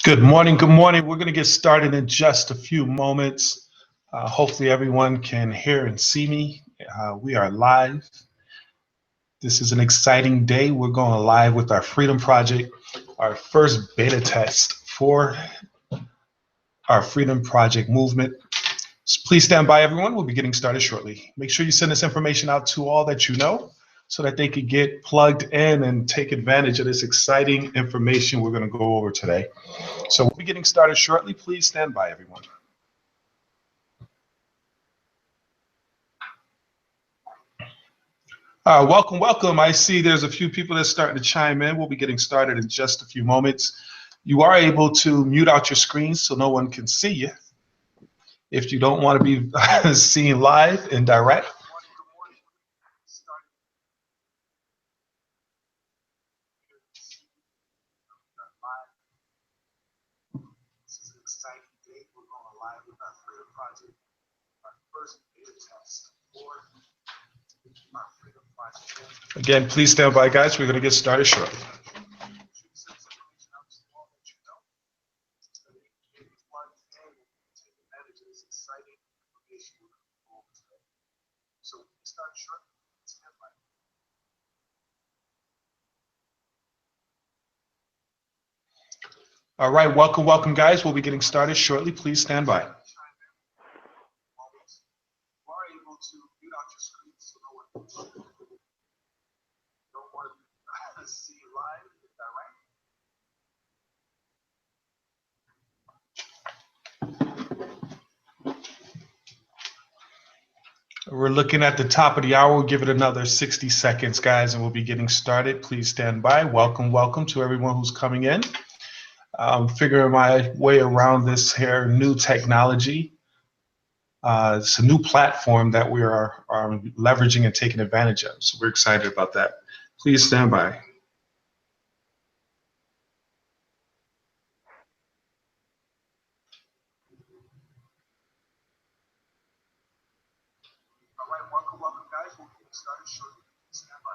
Good morning. Good morning. We're going to get started in just a few moments. Hopefully, everyone can hear and see me. We are live. This is an exciting day. We're going live with our Freedom Project, our first beta test for our Freedom Project movement. So please stand by, everyone. We'll be getting started shortly. Make sure you send this information out to all that you know so that they could get plugged in and take advantage of this exciting information we're going to go over today. So we'll be getting started shortly. Please stand by, everyone. Welcome. I see there's a few people that's starting to chime in. We'll be getting started in just a few moments. You are able to mute out your screen so no one can see you if you don't want to be seen live and direct. Again, please stand by, guys. We're going to get started shortly. All right, welcome, guys. We'll be getting started shortly. Please stand by. We're looking at the top of the hour. We'll give it another 60 seconds, guys, and we'll be getting started. Please stand by. Welcome to everyone who's coming in. I'm figuring my way around this here new technology. It's a new platform that we are leveraging and taking advantage of. So we're excited about that. Please stand by. Welcome, guys. We'll get started shortly. Stand by.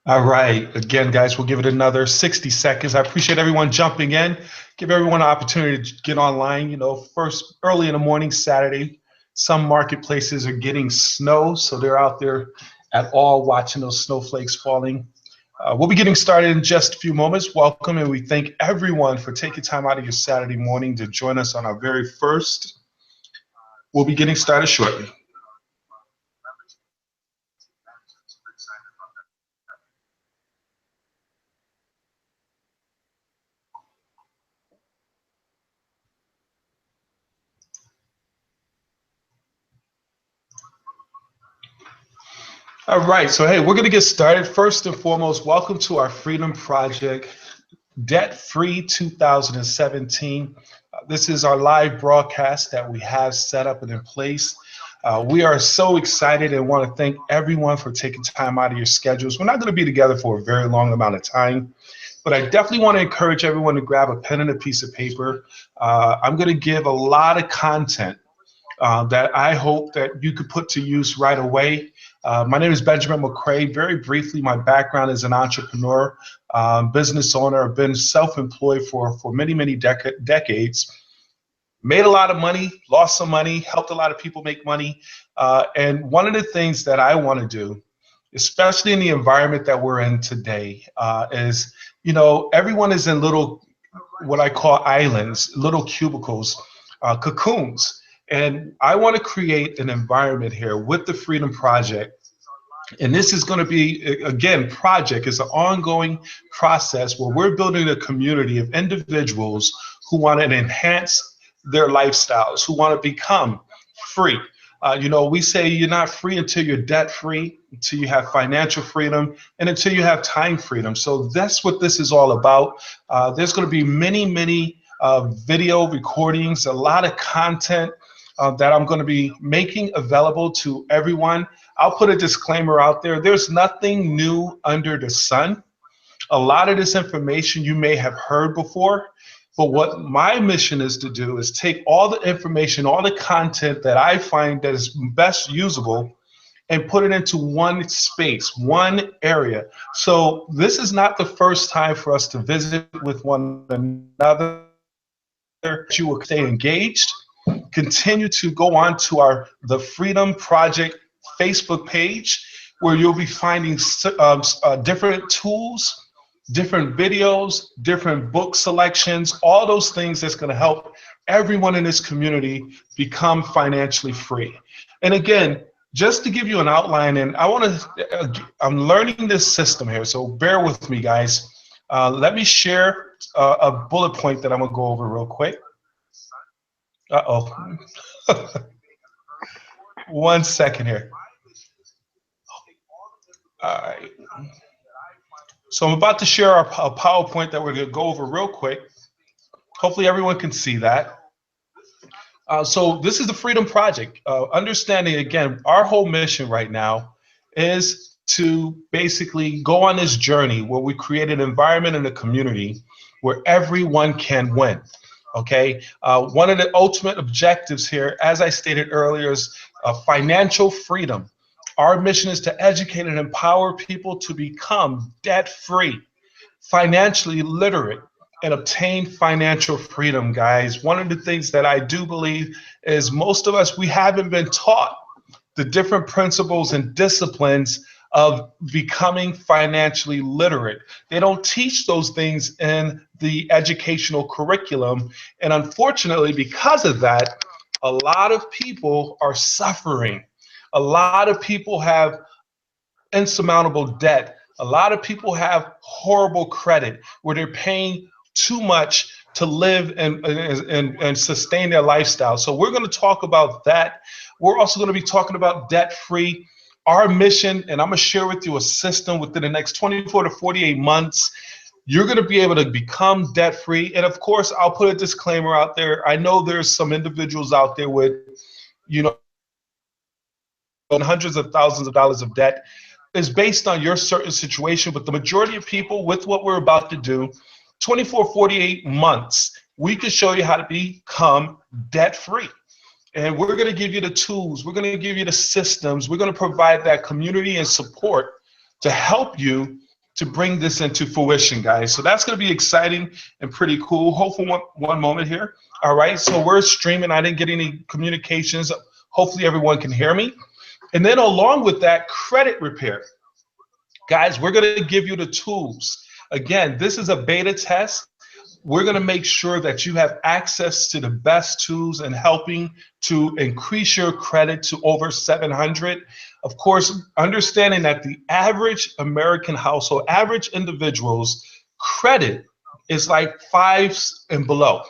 All right. Again, guys, we'll give it another 60 seconds. I appreciate everyone jumping in. Give everyone an opportunity to get online. You know, first early in the morning, Saturday, some marketplaces are getting snow, so they're out there at all watching those snowflakes falling. We'll be getting started in just a few moments. Welcome, and we thank everyone for taking time out of your Saturday morning to join us on our very first. We'll be getting started shortly. All right, so hey, we're going to get started. First and foremost, welcome to our Freedom Project Debt Free 2017. This is our live broadcast that we have set up and in place. We are so excited and want to thank everyone for taking time out of your schedules. We're not going to be together for a very long amount of time, but I definitely want to encourage everyone to grab a pen and a piece of paper. I'm going to give a lot of content that I hope that you could put to use right away. My name is Benjamin McCray. Very briefly, my background is an entrepreneur, business owner. I've been self-employed for many decades. Made a lot of money, lost some money, helped a lot of people make money. And one of the things that I want to do, especially in the environment that we're in today, is, you know, everyone is in little, what I call islands, little cubicles, cocoons. And I want to create an environment here with the Freedom Project. And this is going to be, again, project is an ongoing process where we're building a community of individuals who want to enhance their lifestyles, who want to become free. You know, we say you're not free until you're debt free, until you have financial freedom, and until you have time freedom. So that's what this is all about. There's going to be many video recordings, a lot of content that I'm going to be making available to everyone. I'll put a disclaimer out there. There's nothing new under the sun. A lot of this information you may have heard before, but what my mission is to do is take all the information, all the content that I find that is best usable, and put it into one space, one area. So this is not the first time for us to visit with one another. You will stay engaged. Continue to go on to the Freedom Project Facebook page, where you'll be finding different tools, different videos, different book selections, all those things that's going to help everyone in this community become financially free. And again, just to give you an outline, and I'm learning this system here, so bear with me, guys. Let me share a bullet point that I'm gonna go over real quick. Uh-oh. 1 second here. All right. So I'm about to share a PowerPoint that we're gonna go over real quick. Hopefully everyone can see that. So this is the Freedom Project. Understanding, again, our whole mission right now is to basically go on this journey where we create an environment in the community where everyone can win. Okay. One of the ultimate objectives here, as I stated earlier, is financial freedom. Our mission is to educate and empower people to become debt-free, financially literate, and obtain financial freedom, guys. One of the things that I do believe is most of us, we haven't been taught the different principles and disciplines of becoming financially literate. They don't teach those things in the educational curriculum. And unfortunately, because of that, a lot of people are suffering. A lot of people have insurmountable debt. A lot of people have horrible credit where they're paying too much to live and sustain their lifestyle. So we're going to talk about that. We're also going to be talking about debt-free. Our mission, and I'm going to share with you a system within the next 24 to 48 months. You're going to be able to become debt-free. And of course, I'll put a disclaimer out there. I know there's some individuals out there with, hundreds of thousands of dollars of debt. Is based on your certain situation, but the majority of people, with what we're about to do, 24, 48 months, we can show you how to become debt-free. And we're going to give you the tools. We're going to give you the systems. We're going to provide that community and support to help you to bring this into fruition, guys. So that's going to be exciting and pretty cool. Hopefully, one moment here. All right, so we're streaming. I didn't get any communications. Hopefully, everyone can hear me. And then along with that, credit repair. Guys, we're going to give you the tools. Again, this is a beta test. We're going to make sure that you have access to the best tools in helping to increase your credit to over 700. Of course, understanding that the average American household, average individual's credit is like 5s and below.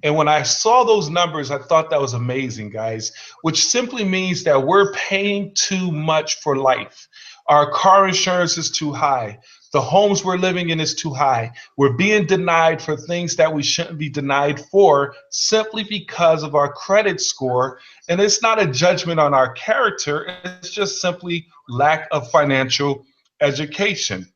And when I saw those numbers, I thought that was amazing, guys, which simply means that we're paying too much for life. Our car insurance is too high. The homes we're living in is too high. We're being denied for things that we shouldn't be denied for simply because of our credit score. And it's not a judgment on our character. It's just simply lack of financial education.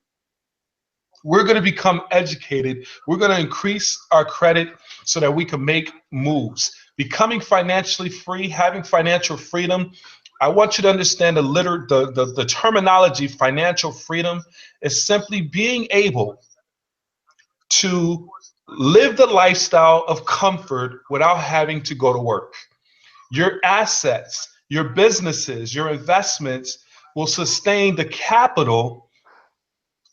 We're going to become educated. We're going to increase our credit so that we can make moves. Becoming financially free, having financial freedom. I want you to understand the terminology financial freedom is simply being able to live the lifestyle of comfort without having to go to work. Your assets, your businesses, your investments will sustain the capital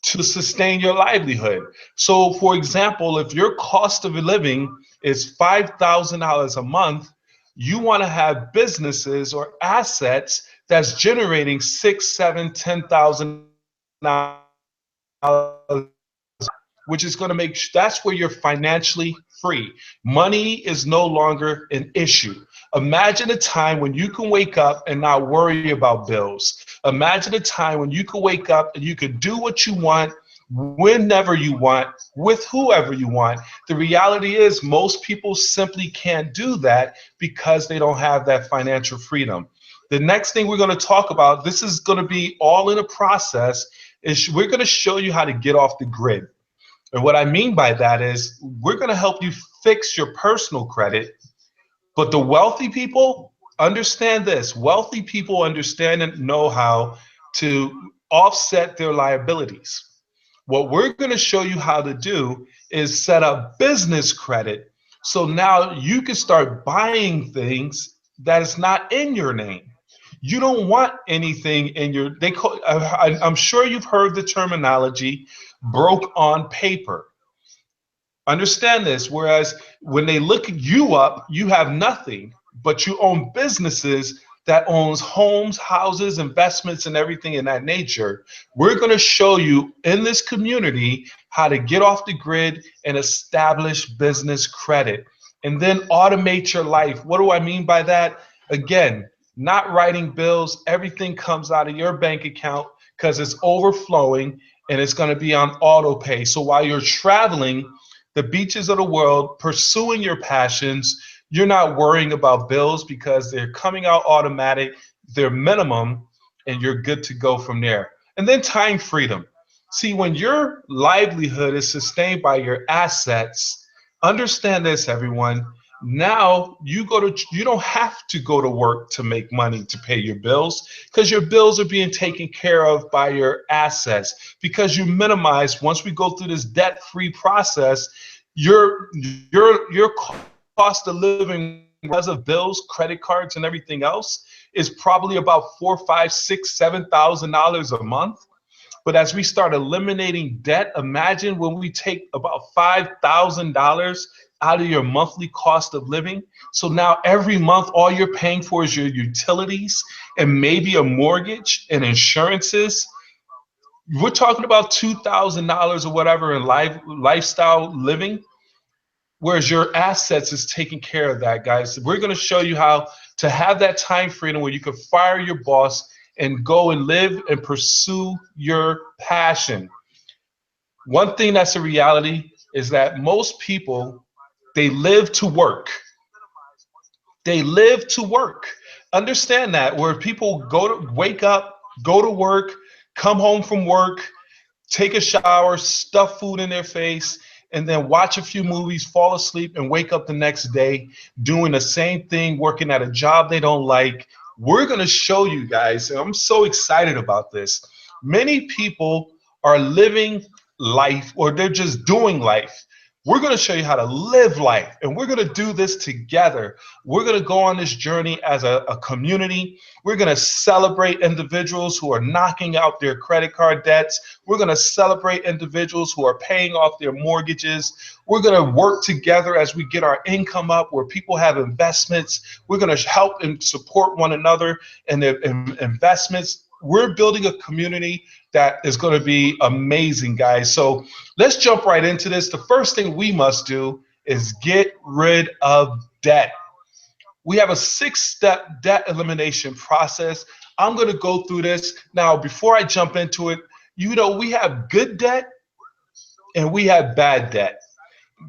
to sustain your livelihood. So for example, if your cost of living is $5,000 a month, you want to have businesses or assets that's generating $6,000, $7,000, which is going to make, that's where you're financially free. Money is no longer an issue. Imagine a time when you can wake up and not worry about bills. Imagine a time when you can wake up and you can do what you want, whenever you want, with whoever you want. The reality is most people simply can't do that because they don't have that financial freedom. The next thing we're going to talk about, this is going to be all in a process, is we're going to show you how to get off the grid. And what I mean by that is we're going to help you fix your personal credit, but the wealthy people, Understand this. Wealthy people understand and know how to offset their liabilities. What we're going to show you how to do is set up business credit. So now you can start buying things that is not in your name. You don't want anything in your, they call, I'm sure you've heard the terminology broke on paper. Understand this. Whereas when they look you up, you have nothing, but you own businesses that owns homes, houses, investments, and everything in that nature. We're going to show you in this community how to get off the grid and establish business credit and then automate your life. What do I mean by that? Again, not writing bills. Everything comes out of your bank account because it's overflowing and it's going to be on auto pay. So while you're traveling the beaches of the world, pursuing your passions, you're not worrying about bills because they're coming out automatic, they're minimum, and you're good to go from there. And then time freedom. See, when your livelihood is sustained by your assets, understand this, everyone. Now you don't have to go to work to make money to pay your bills because your bills are being taken care of by your assets because you minimize once we go through this debt-free process, your cost of living because of bills, credit cards, and everything else is probably about $4, 5, 6, $7,000 a month. But as we start eliminating debt, imagine when we take about $5,000 out of your monthly cost of living. So now every month, all you're paying for is your utilities and maybe a mortgage and insurances. We're talking about $2,000 or whatever in lifestyle living, whereas your assets is taking care of that, guys. We're going to show you how to have that time freedom where you can fire your boss and go and live and pursue your passion. One thing that's a reality is that most people, they live to work. They live to work. Understand that, where people wake up, go to work, come home from work, take a shower, stuff food in their face, and then watch a few movies, fall asleep, and wake up the next day doing the same thing, working at a job they don't like. We're going to show you guys, and I'm so excited about this. Many people are living life or they're just doing life. We're going to show you how to live life, and we're going to do this together. We're going to go on this journey as a community. We're going to celebrate individuals who are knocking out their credit card debts. We're going to celebrate individuals who are paying off their mortgages. We're going to work together as we get our income up where people have investments. We're going to help and support one another in their investments. We're building a community that is going to be amazing, guys. So let's jump right into this. The first thing we must do is get rid of debt. We have a 6-step debt elimination process. I'm going to go through this. Now, before I jump into it, we have good debt and we have bad debt.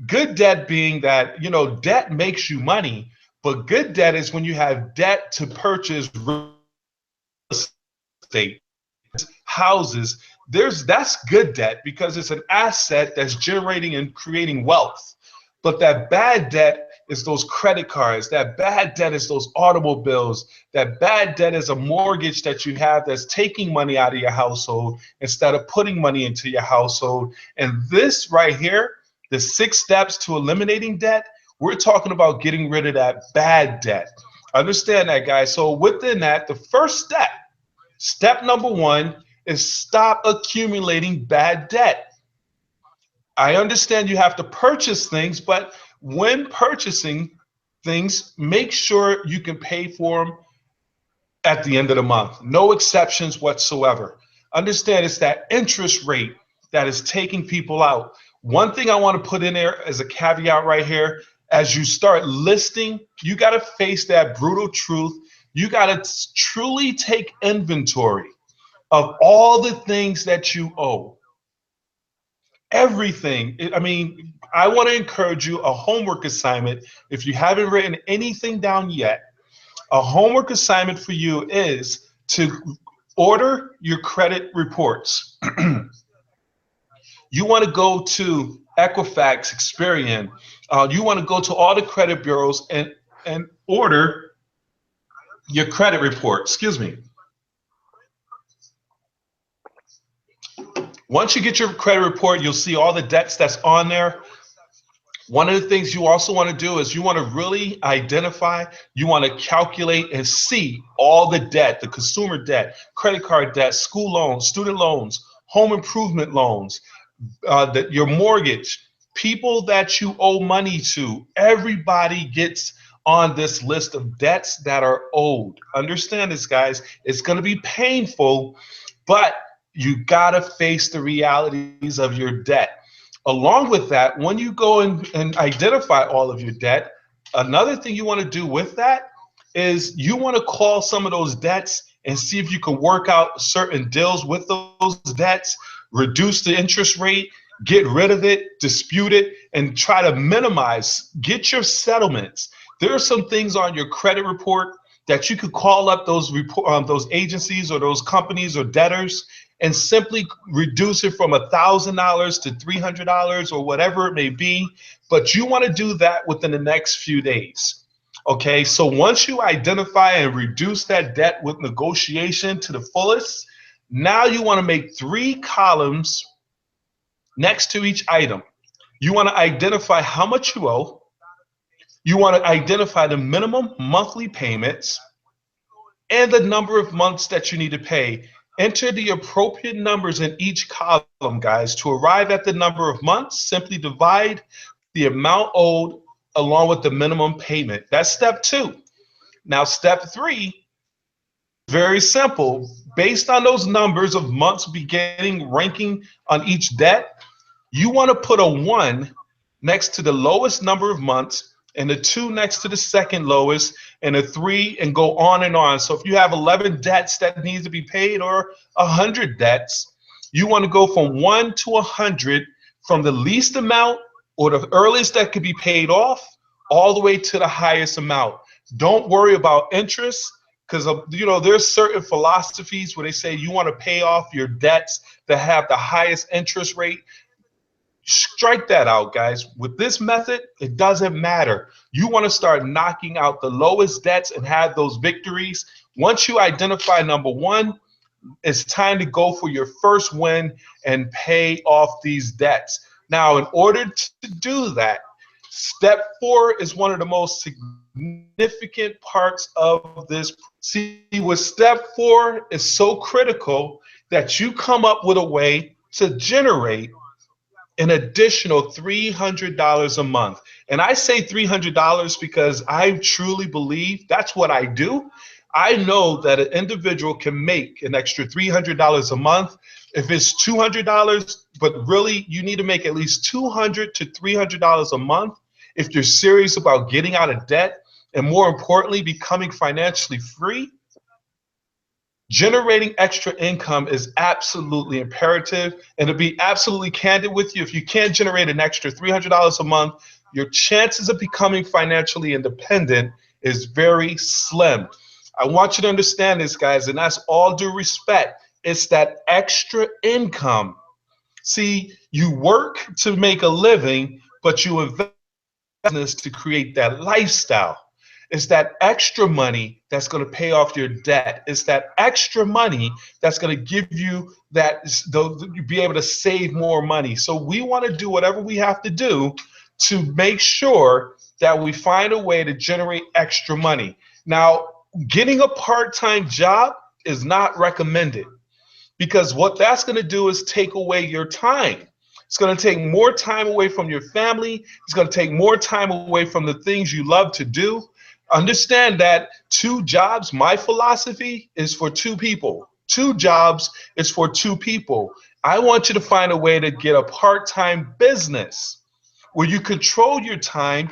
Good debt being that, debt makes you money, but good debt is when you have debt to purchase real estate, houses. That's good debt because it's an asset that's generating and creating wealth. But that bad debt is those credit cards. That bad debt is those automobiles. That bad debt is a mortgage that you have that's taking money out of your household instead of putting money into your household. And this right here, the 6 steps to eliminating debt, we're talking about getting rid of that bad debt. Understand that, guys. So within that, the first step number 1 is stop accumulating bad debt. I understand you have to purchase things, but when purchasing things, make sure you can pay for them at the end of the month. No exceptions whatsoever. Understand it's that interest rate that is taking people out. One thing I want to put in there as a caveat right here, as you start listing, you got to face that brutal truth. You got to truly take inventory of all the things that you owe. Everything. I mean, I want to encourage you, a homework assignment. If you haven't written anything down yet, a homework assignment for you is to order your credit reports. You want to go to Equifax, Experian. You want to go to all the credit bureaus and order your credit report, excuse me. Once you get your credit report, you'll see all the debts that's on there. One of the things you also want to do is you want to really identify, you want to calculate and see all the debt, the consumer debt, credit card debt, school loans, student loans, home improvement loans, your mortgage, people that you owe money to. Everybody gets on this list of debts that are owed. Understand this, guys. It's going to be painful, but you got to face the realities of your debt. Along with that, when you go and identify all of your debt, another thing you want to do with that is you want to call some of those debts and see if you can work out certain deals with those debts, reduce the interest rate, get rid of it, dispute it, and try to minimize, get your settlements. There are some things on your credit report that you could call up those agencies or those companies or debtors and simply reduce it from $1,000 to $300 or whatever it may be. But you want to do that within the next few days. Okay, so once you identify and reduce that debt with negotiation to the fullest, now you want to make 3 columns next to each item. You want to identify how much you owe. You want to identify the minimum monthly payments and the number of months that you need to pay. Enter the appropriate numbers in each column, guys. To arrive at the number of months, simply divide the amount owed along with the minimum payment. That's step 2. Now, step 3, very simple. Based on those numbers of months beginning ranking on each debt, you want to put a 1 next to the lowest number of months and a 2 next to the second lowest and a 3 and go on and on. So if you have 11 debts that needs to be paid or 100 debts, you want to go from 1 to 100 from the least amount or the earliest that could be paid off all the way to the highest amount. Don't worry about interest because there's certain philosophies where they say you want to pay off your debts that have the highest interest rate. Strike that out, guys. With this method, it doesn't matter. You want to start knocking out the lowest debts and have those victories. Once you identify number 1, it's time to go for your first win and pay off these debts. Now, in order to do that, step 4 is one of the most significant parts of this. See, with step 4 is so critical that you come up with a way to generate an additional $300 a month. And I say $300 because I truly believe that's what I do. I know that an individual can make an extra $300 a month. If it's $200, but really you need to make at least $200 to $300 a month if you're serious about getting out of debt and, more importantly, becoming financially free. Generating extra income is absolutely imperative. And to be absolutely candid with you, if you can't generate an extra $300 a month, your chances of becoming financially independent is very slim. I want you to understand this, guys, and that's all due respect. It's that extra income. See, you work to make a living, but you invest in business to create that lifestyle. It's that extra money that's going to pay off your debt. It's that extra money that's going to give you be able to save more money. So we want to do whatever we have to do to make sure that we find a way to generate extra money. Now, getting a part-time job is not recommended because what that's going to do is take away your time. It's going to take more time away from your family. It's going to take more time away from the things you love to do. Understand that 2 jobs, my philosophy is for 2 people. 2 jobs is for 2 people. I want you to find a way to get a part-time business where you control your time.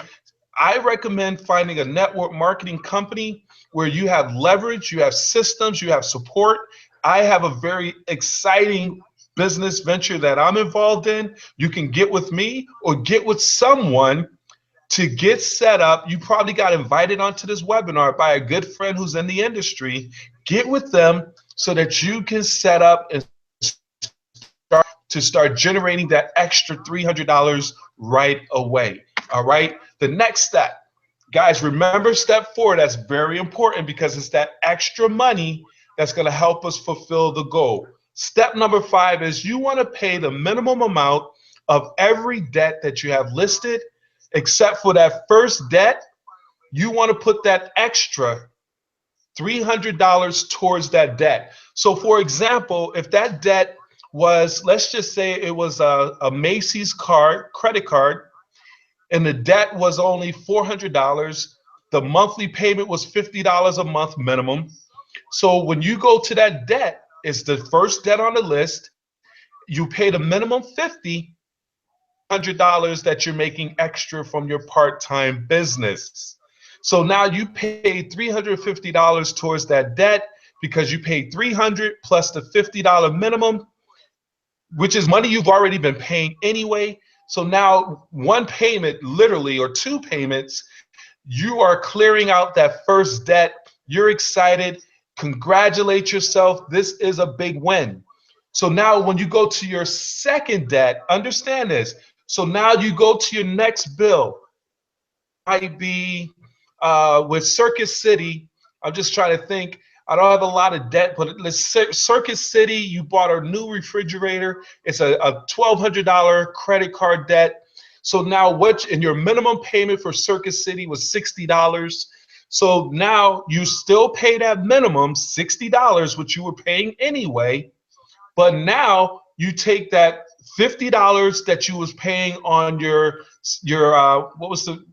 I recommend finding a network marketing company where you have leverage, you have systems, you have support. I have a very exciting business venture that I'm involved in. You can get with me or get with someone to get set up. You probably got invited onto this webinar by a good friend who's in the industry. Get with them so that you can set up and start generating that extra $300 right away. All right. The next step, Guys, remember step 4. That's very important because it's that extra money that's going to help us fulfill the goal. Step number 5 is you want to pay the minimum amount of every debt that you have listed, except for that first debt. You want to put that extra $300 towards that debt. So for example, if that debt was, let's just say it was a Macy's credit card, and the debt was only $400, the monthly payment was $50 a month minimum. So when you go to that debt, it's the first debt on the list, you pay the minimum $100 that you're making extra from your part-time business. So now you paid $350 towards that debt because you paid $300 plus the $50 minimum, which is money you've already been paying anyway. So now one payment, literally, or 2 payments, you are clearing out that first debt. You're excited. Congratulate yourself. This is a big win. So now when you go to your second debt, understand this. So now you go to your next bill. Might be with Circus City. I'm just trying to think. I don't have a lot of debt, but let's say Circus City, you bought a new refrigerator. It's a $1,200 credit card debt. So now and your minimum payment for Circus City was $60. So now you still pay that minimum $60, which you were paying anyway. But now you take that $50 that you was paying on your what was the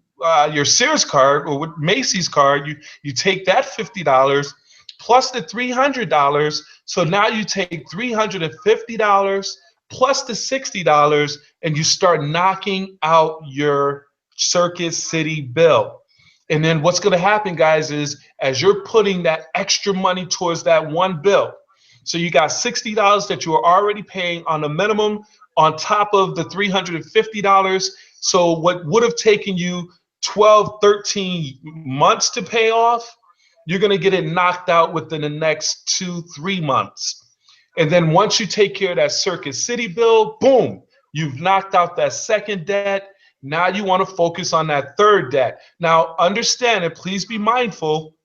your Sears card or with Macy's card, you take that $50 plus the $300. So now you take $350 plus the $60 and you start knocking out your Circus City bill. And then what's going to happen, guys, is as you're putting that extra money towards that one bill, so you got $60 that you are already paying on the minimum on top of the $350. So what would have taken you 12, 13 months to pay off, you're going to get it knocked out within the next 2, 3 months. And then once you take care of that Circus City bill, boom, you've knocked out that second debt. Now you want to focus on that third debt. Now understand, and please be mindful,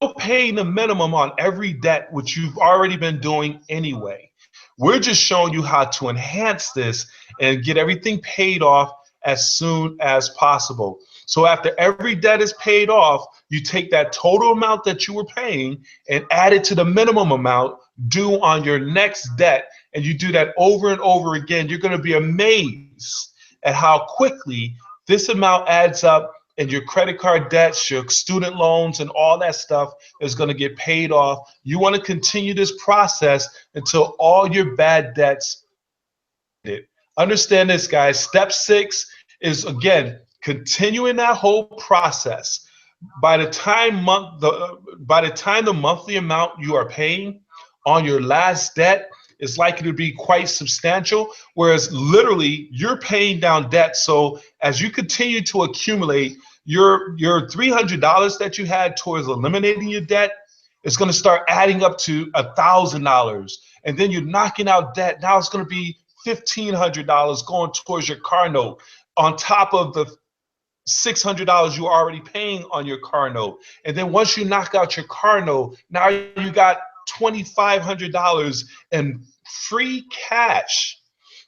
you're paying the minimum on every debt, which you've already been doing anyway. We're just showing you how to enhance this and get everything paid off as soon as possible. So after every debt is paid off, you take that total amount that you were paying and add it to the minimum amount due on your next debt. And you do that over and over again. You're going to be amazed at how quickly this amount adds up, and your credit card debts, your student loans, and all that stuff is going to get paid off. You want to continue this process until all your bad debts are paid. Understand this, guys. Step 6 is, again, continuing that whole process. By the time the monthly amount you are paying on your last debt is likely to be quite substantial, whereas literally you're paying down debt. So as you continue to accumulate, your $300 that you had towards eliminating your debt is going to start adding up to $1,000, and then you're knocking out debt. Now it's going to be $1,500 going towards your car note on top of the $600 you're already paying on your car note. And then once you knock out your car note, now you got $2,500 in free cash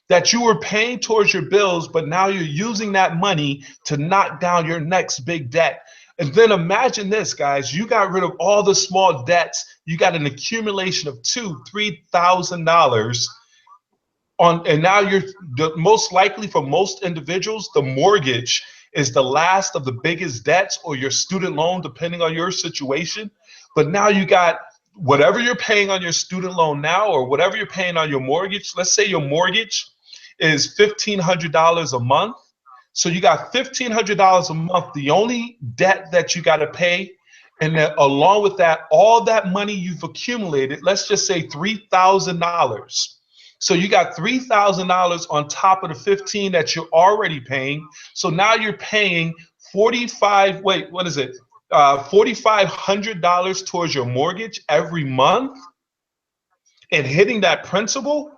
that you were paying towards your bills, but now you're using that money to knock down your next big debt. And then imagine this, guys, you got rid of all the small debts. You got an accumulation of $2,000, $3,000 on, and now you're most likely for most individuals, the mortgage is the last of the biggest debts, or your student loan, depending on your situation. But now you got whatever you're paying on your student loan now, or whatever you're paying on your mortgage. Let's say your mortgage is $1,500 a month. So you got $1,500 a month, the only debt that you got to pay. And then along with that, all that money you've accumulated, let's just say $3,000. So you got $3,000 on top of the 15 that you're already paying. So now you're paying $4,500 towards your mortgage every month, and hitting that principal.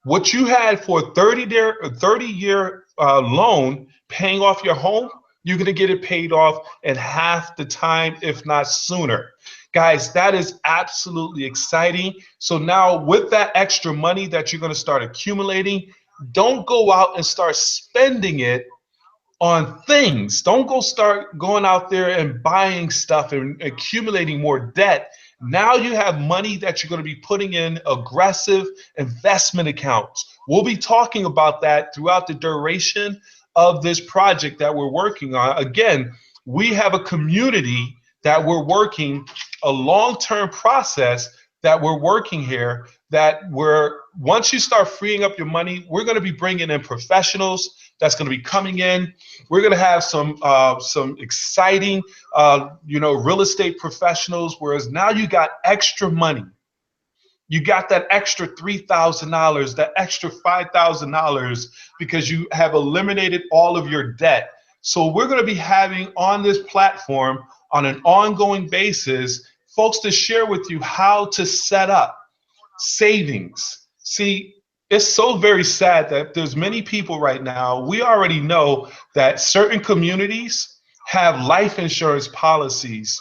What you had for a 30-year loan paying off your home, you're going to get it paid off in half the time, if not sooner. Guys, that is absolutely exciting. So now with that extra money that you're going to start accumulating, don't go out and start spending it on things. Don't go start going out there and buying stuff and accumulating more debt. Now you have money that you're going to be putting in aggressive investment accounts. We'll be talking about that throughout the duration of this project that we're working on. Again, we have a community that we're working, a long-term process that we're working here, that once you start freeing up your money, we're going to be bringing in professionals that's going to be coming in. We're going to have some exciting, real estate professionals, whereas now you got extra money. You got that extra $3,000, that extra $5,000 because you have eliminated all of your debt. So we're going to be having on this platform on an ongoing basis, folks to share with you how to set up savings. See, it's so very sad that there's many people right now, we already know that certain communities have life insurance policies,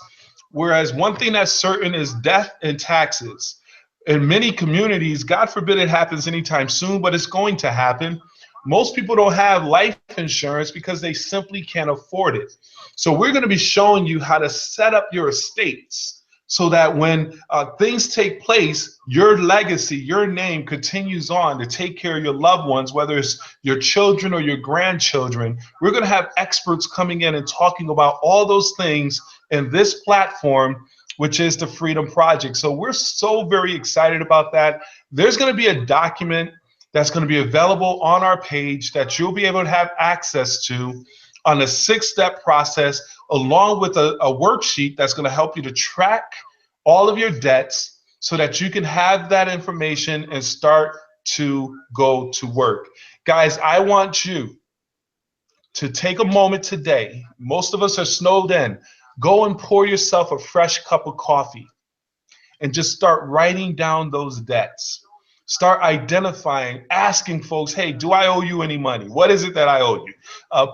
whereas one thing that's certain is death and taxes. In many communities, God forbid it happens anytime soon, but it's going to happen. Most people don't have life insurance because they simply can't afford it. So we're going to be showing you how to set up your estates so that when things take place, your legacy, your name continues on to take care of your loved ones, whether it's your children or your grandchildren. We're going to have experts coming in and talking about all those things in this platform, which is the Freedom Project. So we're so very excited about that. There's going to be a document that's going to be available on our page that you'll be able to have access to on a 6-step process, along with a worksheet that's going to help you to track all of your debts so that you can have that information and start to go to work. Guys, I want you to take a moment today. Most of us are snowed in. Go and pour yourself a fresh cup of coffee and just start writing down those debts. Start identifying, asking folks, hey, do I owe you any money? What is it that I owe you?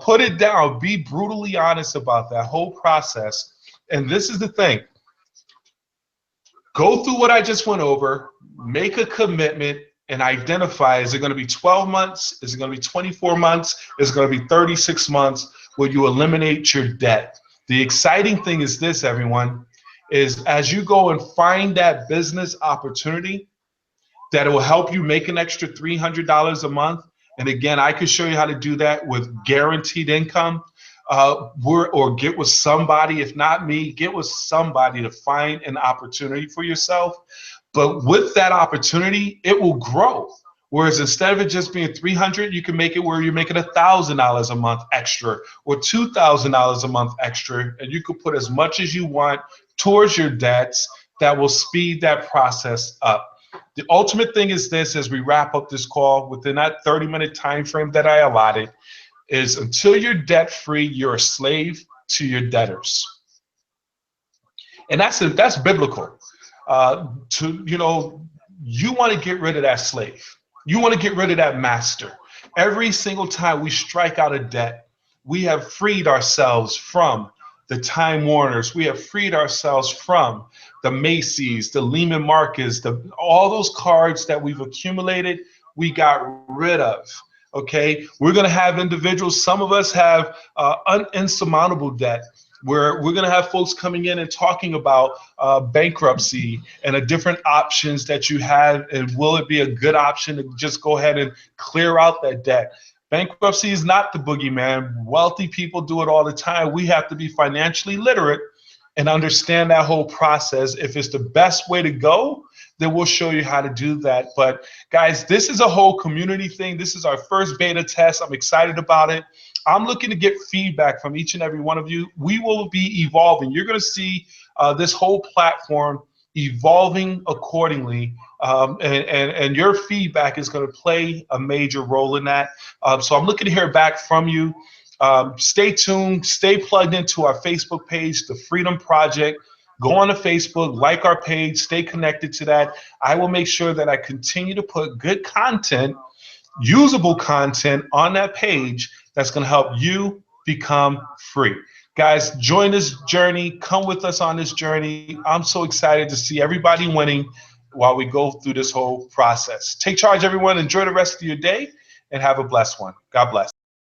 Put it down. Be brutally honest about that whole process. And this is the thing. Go through what I just went over, make a commitment, and identify, is it going to be 12 months? Is it going to be 24 months? Is it going to be 36 months where you eliminate your debt? The exciting thing is this, everyone, is as you go and find that business opportunity that will help you make an extra $300 a month. And again, I could show you how to do that with guaranteed income, or get with somebody, if not me, get with somebody to find an opportunity for yourself. But with that opportunity, it will grow. Whereas instead of it just being $300, you can make it where you're making $1,000 a month extra or $2,000 a month extra, and you could put as much as you want towards your debts. That will speed that process up. The ultimate thing is this, as we wrap up this call, within that 30-minute time frame that I allotted, is until you're debt-free, you're a slave to your debtors. And that's biblical. You want to get rid of that slave. You want to get rid of that master. Every single time we strike out a debt, we have freed ourselves from the Time Warners. We have freed ourselves from the Macy's, the Lehman Marcus, all those cards that we've accumulated, we got rid of. Okay, we're going to have individuals, some of us have insurmountable debt, where we're going to have folks coming in and talking about bankruptcy and the different options that you have, and will it be a good option to just go ahead and clear out that debt. Bankruptcy is not the boogeyman. Wealthy people do it all the time. We have to be financially literate and understand that whole process. If it's the best way to go, then we'll show you how to do that. But guys, this is a whole community thing. This is our first beta test. I'm excited about it. I'm looking to get feedback from each and every one of you. We will be evolving. You're going to see this whole platform evolving accordingly, and your feedback is going to play a major role in that. So I'm looking to hear back from you. Stay tuned, stay plugged into our Facebook page, The Freedom Project. Go on to Facebook, like our page, stay connected to that. I will make sure that I continue to put good content, usable content on that page that's going to help you become free. Guys, join this journey. Come with us on this journey. I'm so excited to see everybody winning while we go through this whole process. Take charge, everyone. Enjoy the rest of your day and have a blessed one. God bless.